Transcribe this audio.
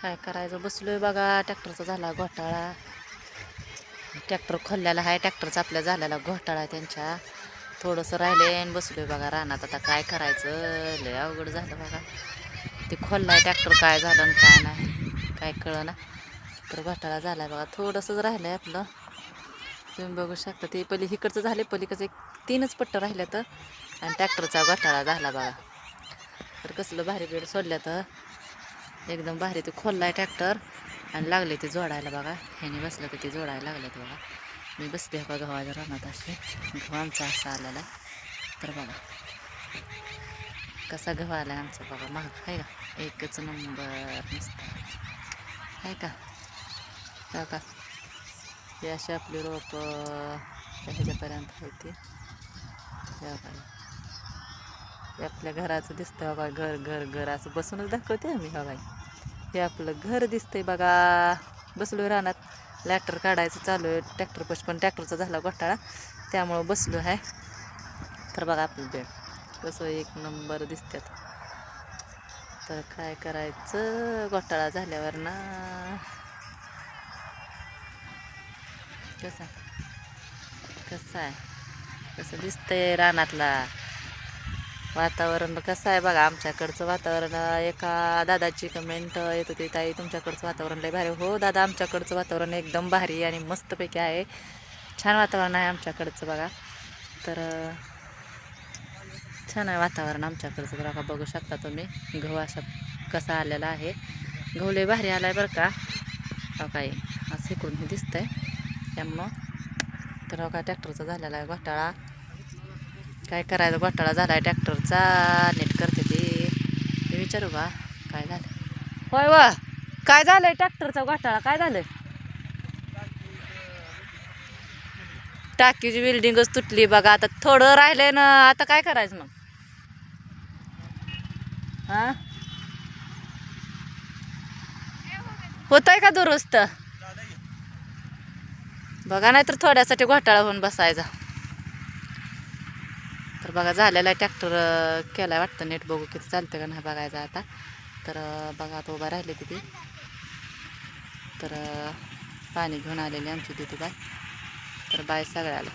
काय करायचं बसलोय बघा. ट्रॅक्टरचा झाला घोटाळा. ट्रॅक्टर खोललेला आहे. ट्रॅक्टरचा आपल्या झालेला घोटाळा त्यांच्या. थोडंसं राहिले आणि बसलोय बघा रानात. आता काय करायचं लय अवघड झालं बघा. ते खोललाय ट्रॅक्टर, काय झालं आणि काय नाही काय कळना. तर घोटाळा झालाय बघा. थोडंसंच राहिलंय आपलं. तुम्ही बघू शकता. ते पहिले इकडचं झाले, पलीकडचं एक 3च पट्ट राहिल्या तर आणि ट्रॅक्टरचा घोटाळा झाला बघा. तर कसलं भारी बेड सोडल्या तर एकदम भारी. ते खोललाय ट्रॅक्टर आणि लागले ते जोडायला बघा. ह्याने बसलं तर ते जोडायला लागलेत बघा. मी बसले बघा गव्हाच्या रानात. असे गहू आमचा असा आलेला. तर बघा कसा गहू आलाय आमचा बघा. महाग आहे का? एकच नंबर नुसता आहे का? का हे असे आपली रोपं ह्याच्यापर्यंत आहे ते. हे आपल्या घराचं दिसतं बघा. घर घर घर असं बसूनच दाखवते आम्ही बघा. हे आपलं घर दिसतंय बघा. बसलो रानात. लॅटर काढायचं चालू आहे ट्रॅक्टरपाशी, पण ट्रॅक्टरचा झाला घोटाळा त्यामुळं बसलो आहे. तर बघा आपलं बेड कसं एक नंबर दिसतात. तर काय करायचं घोटाळा झाल्यावर ना. कसं आहे कसं दिसतंय रानातला वातावरण कसं आहे बघा. आमच्याकडचं वातावरण एका दादाची कमेंट येत होती, ताई तुमच्याकडचं वातावरण लय भारी. हो दादा, आमच्याकडचं वातावरण एकदम भारी आणि मस्तपैकी आहे. छान वातावरण आहे आमच्याकडचं बघा. तर छान आहे वातावरण आमच्याकडचं. तर बघा बघू शकता तुम्ही गहू असा कसा आलेला आहे. गहू लय भारी आला आहे बरं का. काय असं इकडून हे दिसतंय त्यामुळं. तर काय ट्रॅक्टरचा झालेला आहे घोटाळा. काय करायचं घोटाळा झाला आहे ट्रॅक्टरचा. नीट करते ती. मी विचारू का काय झालं? होय व काय झालंय ट्रॅक्टरचा घोटाळा काय झालंय? टाकीची बिल्डिंगच तुटली बघा. आता थोडं राहिलंय ना. आता काय करायचं मग? हा होतंय का दुरुस्त? बघा नाही तर थोड्यासाठी घोटाळा होऊन बसायचा. तर बघा झालेला आहे ट्रॅक्टर. केलाय वाटतं नीट. बघू किती चालतं का नाही बघायचं आता. तर बघा आता उभा राहिले तिथे. तर पाणी घेऊन आलेली आमची तिथे बाय. तर बाय सगळ्याला.